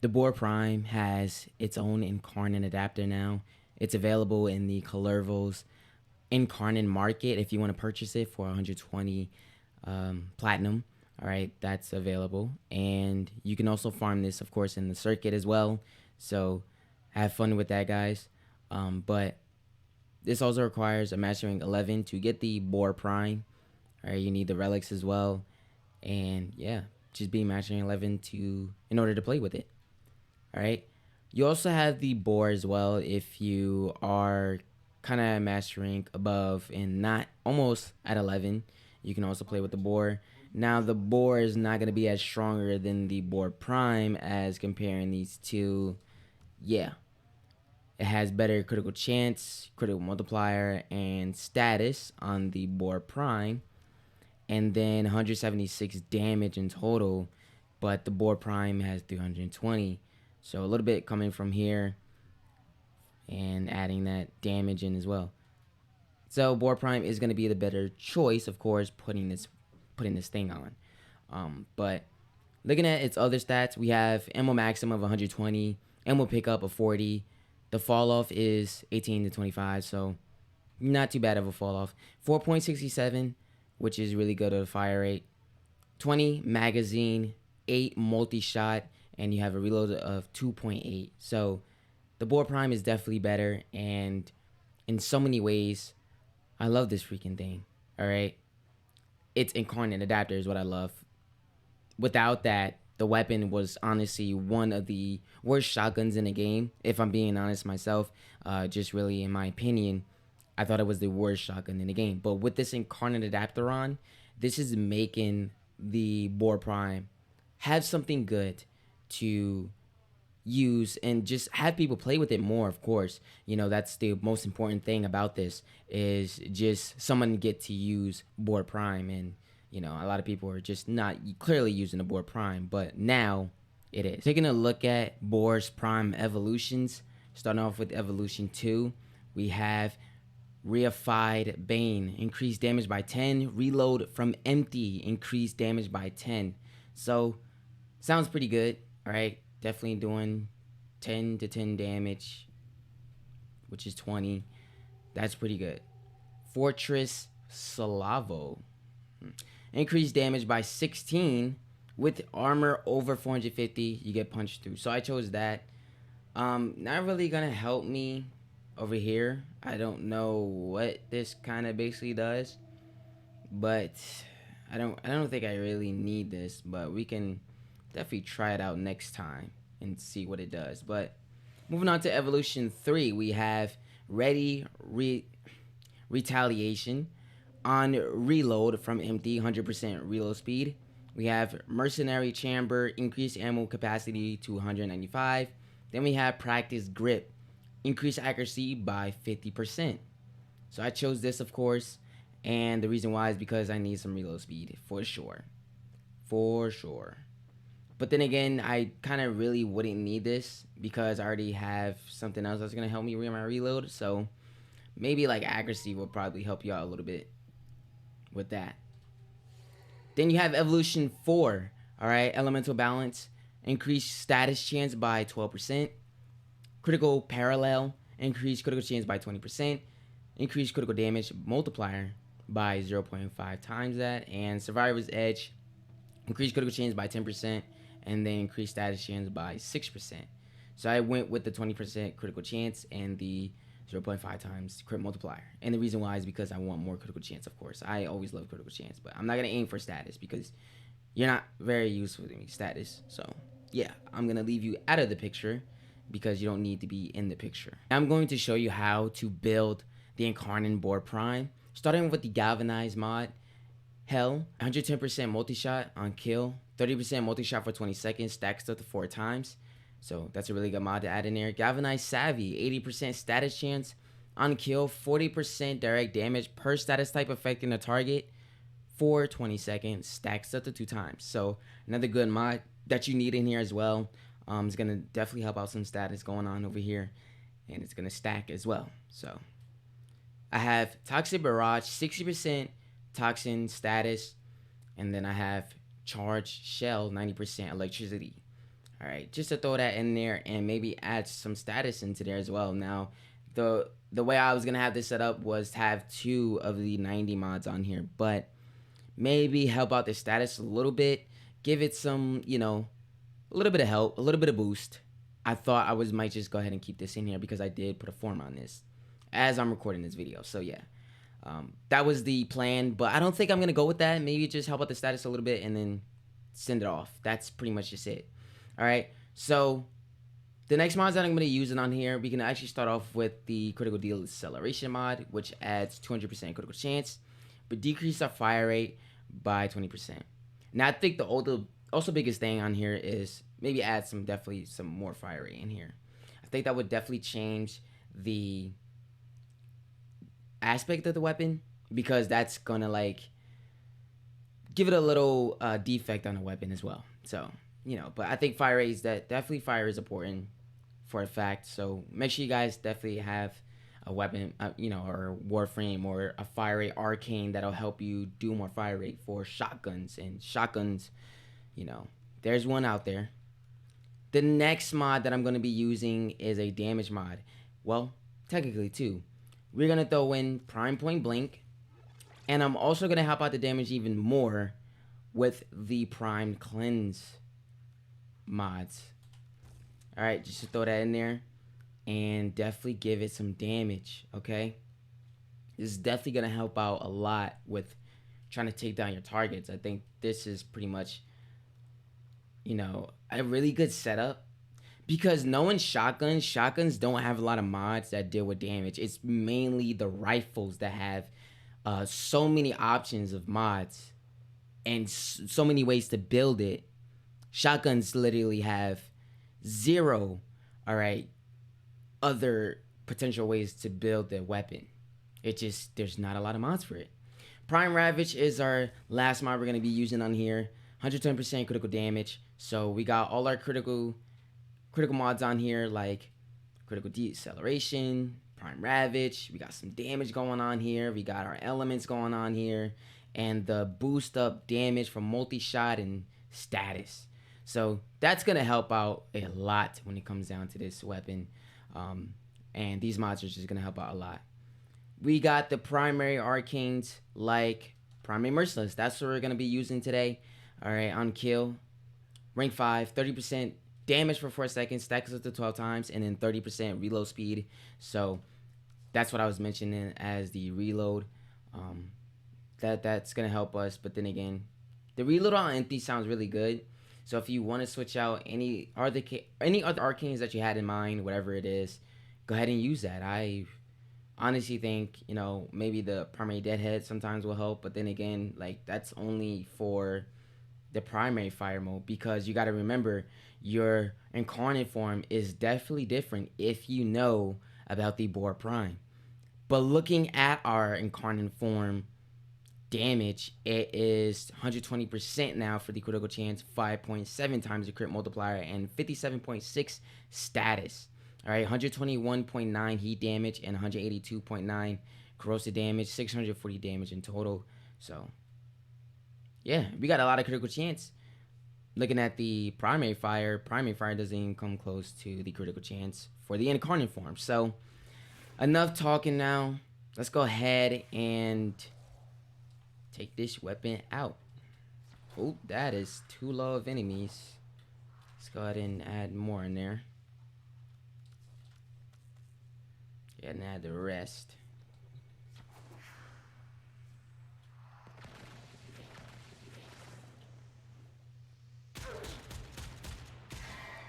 The Boar Prime has its own Incarnon adapter now. It's available in the Colorvo's Incarnon market if you want to purchase it for 120 platinum. All right, that's available. And you can also farm this, of course, in the circuit as well. So have fun with that, guys. But this also requires a mastering 11 to get the Boar Prime. All right, you need the relics as well. And yeah, just be mastering 11 in order to play with it. All right. You also have the boar as well if you are kind of mastering above and not almost at 11. You can also play with the boar. Now, the boar is not going to be as stronger than the boar prime as comparing these two. Yeah. It has better critical chance, critical multiplier, and status on the boar prime. And then 176 damage in total. But the boar prime has 320. So a little bit coming from here and adding that damage in as well. So Boar Prime is going to be the better choice, of course, putting this thing on. But looking at its other stats, we have ammo maximum of 120, ammo pickup of 40. The fall off is 18 to 25, so not too bad of a fall off. 4.67, which is really good at a fire rate. 20 magazine, 8 multi shot, and you have a reload of 2.8. So the Boar Prime is definitely better, and in so many ways, I love this freaking thing. All right, its Incarnate adapter is what I love. Without that, the weapon was honestly one of the worst shotguns in the game. If I'm being honest myself, just really in my opinion, I thought it was the worst shotgun in the game. But with this Incarnate adapter on, this is making the Boar Prime have something good to use and just have people play with it more. Of course, that's the most important thing about this, is just someone get to use Boar Prime. And a lot of people are just not clearly using the Boar Prime, but now it is. Taking a look at Boar's Prime evolutions, starting off with evolution 2, we have Reified Bane, increased damage by 10. Reload from empty, increased damage by 10. So sounds pretty good. All right, definitely doing 10 to 10 damage, which is 20. That's pretty good. Fortress Salavo, increased damage by 16 with armor over 450. You get punched through. So I chose that. Not really gonna help me over here. I don't know what this kind of basically does, but I don't think I really need this, but we can definitely try it out next time and see what it does. But moving on to evolution 3, we have retaliation on reload from empty, 100% reload speed. We have mercenary chamber, increased ammo capacity to 195. Then we have practice grip, increased accuracy by 50%. So I chose this, of course, and the reason why is because I need some reload speed for sure. But then again, I kind of really wouldn't need this because I already have something else that's going to help me with my reload. So maybe like accuracy will probably help you out a little bit with that. Then you have evolution 4. All right, elemental balance, increased status chance by 12%. Critical parallel, increased critical chance by 20%. Increased critical damage multiplier by 0.5 times that. And survivor's edge, increased critical chance by 10%. And then increased status chance by 6%. So I went with the 20% critical chance and the 0.5 times crit multiplier. And the reason why is because I want more critical chance, of course. I always love critical chance, but I'm not going to aim for status because you're not very useful to me, status. So yeah, I'm going to leave you out of the picture because you don't need to be in the picture. I'm going to show you how to build the Incarnon Boar Prime, starting with the Galvanized mod. Hell, 110% multi-shot on kill, 30% multi-shot for 20 seconds, stacks up to 4 times. So that's a really good mod to add in there. Galvanized Savvy, 80% status chance on kill, 40% direct damage per status type affecting a target for 20 seconds, stacks up to 2 times. So another good mod that you need in here as well. It's going to definitely help out some status going on over here, and it's going to stack as well. So I have Toxic Barrage, 60% toxin status, and then I have Charged Shell, 90% electricity. All right, just to throw that in there and maybe add some status into there as well. Now, the way I was gonna have this set up was to have 2 of the 90 mods on here, but maybe help out the status a little bit, give it some, a little bit of help, a little bit of boost. I thought might just go ahead and keep this in here because I did put a form on this as I'm recording this video. So yeah, that was the plan, but I don't think I'm gonna go with that. Maybe just help out the status a little bit and then send it off. That's pretty much just it. All right, so the next mods that I'm going to be using on here, we can actually start off with the critical deal acceleration mod, which adds 200% critical chance, but decrease our fire rate by 20%. Now, I think the also biggest thing on here is maybe add definitely some more fire rate in here. I think that would definitely change the aspect of the weapon, because that's going to like give it a little defect on the weapon as well. So, but I think fire rate is definitely fire is important for a fact. So make sure you guys definitely have a weapon, or Warframe or a fire rate arcane that'll help you do more fire rate for shotguns. And shotguns, there's one out there. The next mod that I'm going to be using is a damage mod. Well, technically 2. We're going to throw in Prime Point Blank, and I'm also going to help out the damage even more with the Prime Cleanse mods. All right, just to throw that in there and definitely give it some damage, okay? This is definitely going to help out a lot with trying to take down your targets. I think this is pretty much, a really good setup, because knowing shotguns don't have a lot of mods that deal with damage. It's mainly the rifles that have so many options of mods and so many ways to build it. Shotguns literally have 0, all right, other potential ways to build the weapon. There's not a lot of mods for it. Prime Ravage is our last mod we're going to be using on here. 110% critical damage. So we got all our critical mods on here, like critical deceleration, Prime Ravage. We got some damage going on here. We got our elements going on here, and the boost up damage from multi-shot and status. So that's going to help out a lot when it comes down to this weapon. And these mods are just going to help out a lot. We got the primary arcanes like Primary Merciless. That's what we're going to be using today. All right, on kill. Rank 5, 30% damage for 4 seconds, stacks up to 12 times, and then 30% reload speed. So that's what I was mentioning as the reload. That's going to help us. But then again, the reload on empty sounds really good. So if you want to switch out any other arcanes that you had in mind, whatever it is, go ahead and use that. I honestly think, maybe the primary deadhead sometimes will help, but then again, like, that's only for the primary fire mode, because you got to remember your incarnate form is definitely different if you know about the Boar Prime. But looking at our incarnate form damage, it is 120% now for the critical chance, 5.7 times the crit multiplier, and 57.6 status. All right, 121.9 heat damage and 182.9 corrosive damage, 640 damage in total. So yeah, we got a lot of critical chance. Looking at the primary fire doesn't even come close to the critical chance for the incarnate form. So enough talking now. Let's go ahead and take this weapon out. Oh, that is too low of enemies. Let's go ahead and add more in there. Yeah, and add the rest.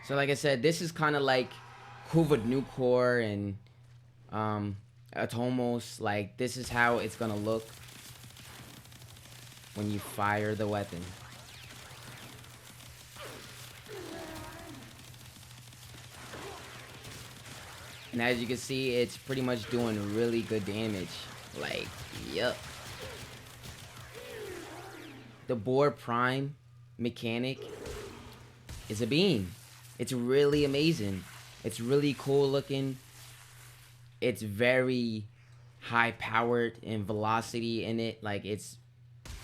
So like I said, this is kind of like Hoovered Nucor and Atomos. Like, this is how it's gonna look when you fire the weapon. And as you can see, it's pretty much doing really good damage. Like, yep. The Boar Prime mechanic is a beam. It's really amazing. It's really cool looking. It's very high powered and velocity in it. Like, it's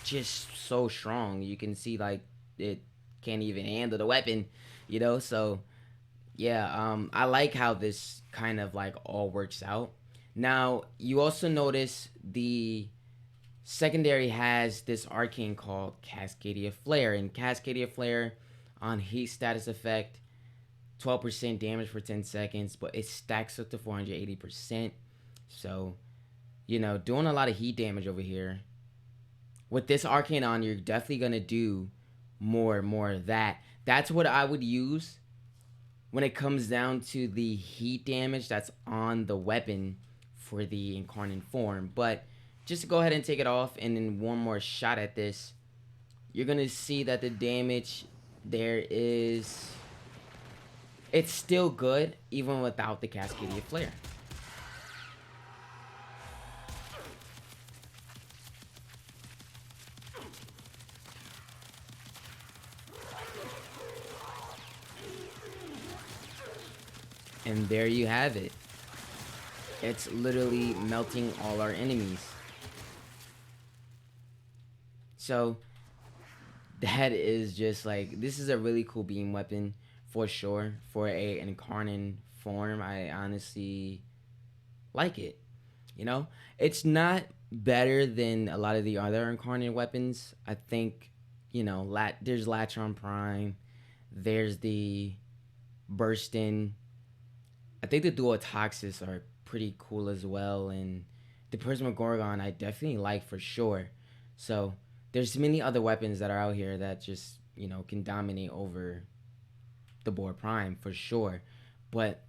just so strong. You can see, like, it can't even handle the weapon. you know. So yeah, I like how this kind of like all works out. Now you also notice the secondary has this arcane called Cascadia Flare, and Cascadia Flare on heat status effect, 12% damage for 10 seconds, but it stacks up to 480%. So, you know, doing a lot of heat damage over here. With this arcane on, you're definitely gonna do more of that. That's what I would use when it comes down to the heat damage that's on the weapon for the Incarnon form. But just to go ahead and take it off, and then one more shot at this, you're gonna see that the damage there is, it's still good even without the Cascadia Flare. And there you have it. It's literally melting all our enemies. So that is just like, this is a really cool beam weapon for sure. For a Incarnon form, I honestly like it. You know, it's not better than a lot of the other Incarnon weapons. I think, you know, there's Latron Prime, there's the Burstin. I think the Dual Toxis are pretty cool as well, and the Prisma Gorgon I definitely like for sure. So there's many other weapons that are out here that just, you know, can dominate over the Boar Prime for sure. But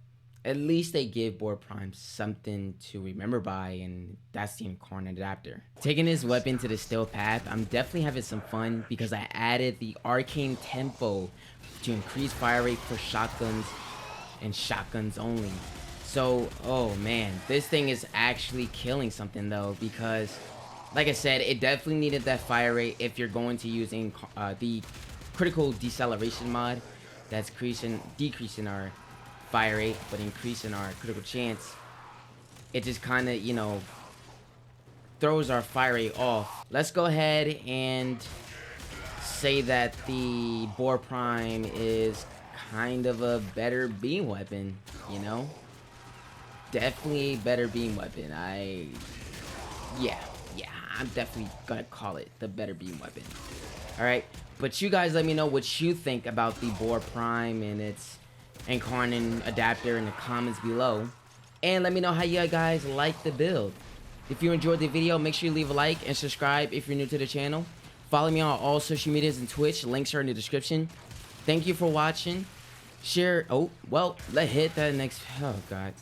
at least they give Boar Prime something to remember by, and that's the Incarnon Adapter. Taking this weapon to the Still Path, I'm definitely having some fun because I added the Arcane Tempo to increase fire rate for shotguns and shotguns only. So, oh man, this thing is actually killing something though, because like I said, it definitely needed that fire rate if you're going to use the critical deceleration mod that's decreasing our fire rate but increasing our critical chance. It just kind of, you know, throws our fire rate off. Let's go ahead and say that the Boar Prime is kind of a better beam weapon, you know? Definitely a better beam weapon. Yeah, I'm definitely gonna call it the better beam weapon. Alright, but you guys let me know what you think about the Boar Prime and its Incarnon Adapter in the comments below. And let me know how you guys like the build. If you enjoyed the video, make sure you leave a like and subscribe if you're new to the channel. Follow me on all social medias and Twitch. Links are in the description. Thank you for watching. Share. Oh, well, let's hit that next. Oh, God.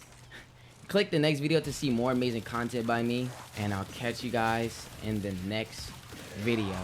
Click the next video to see more amazing content by me. And I'll catch you guys in the next video.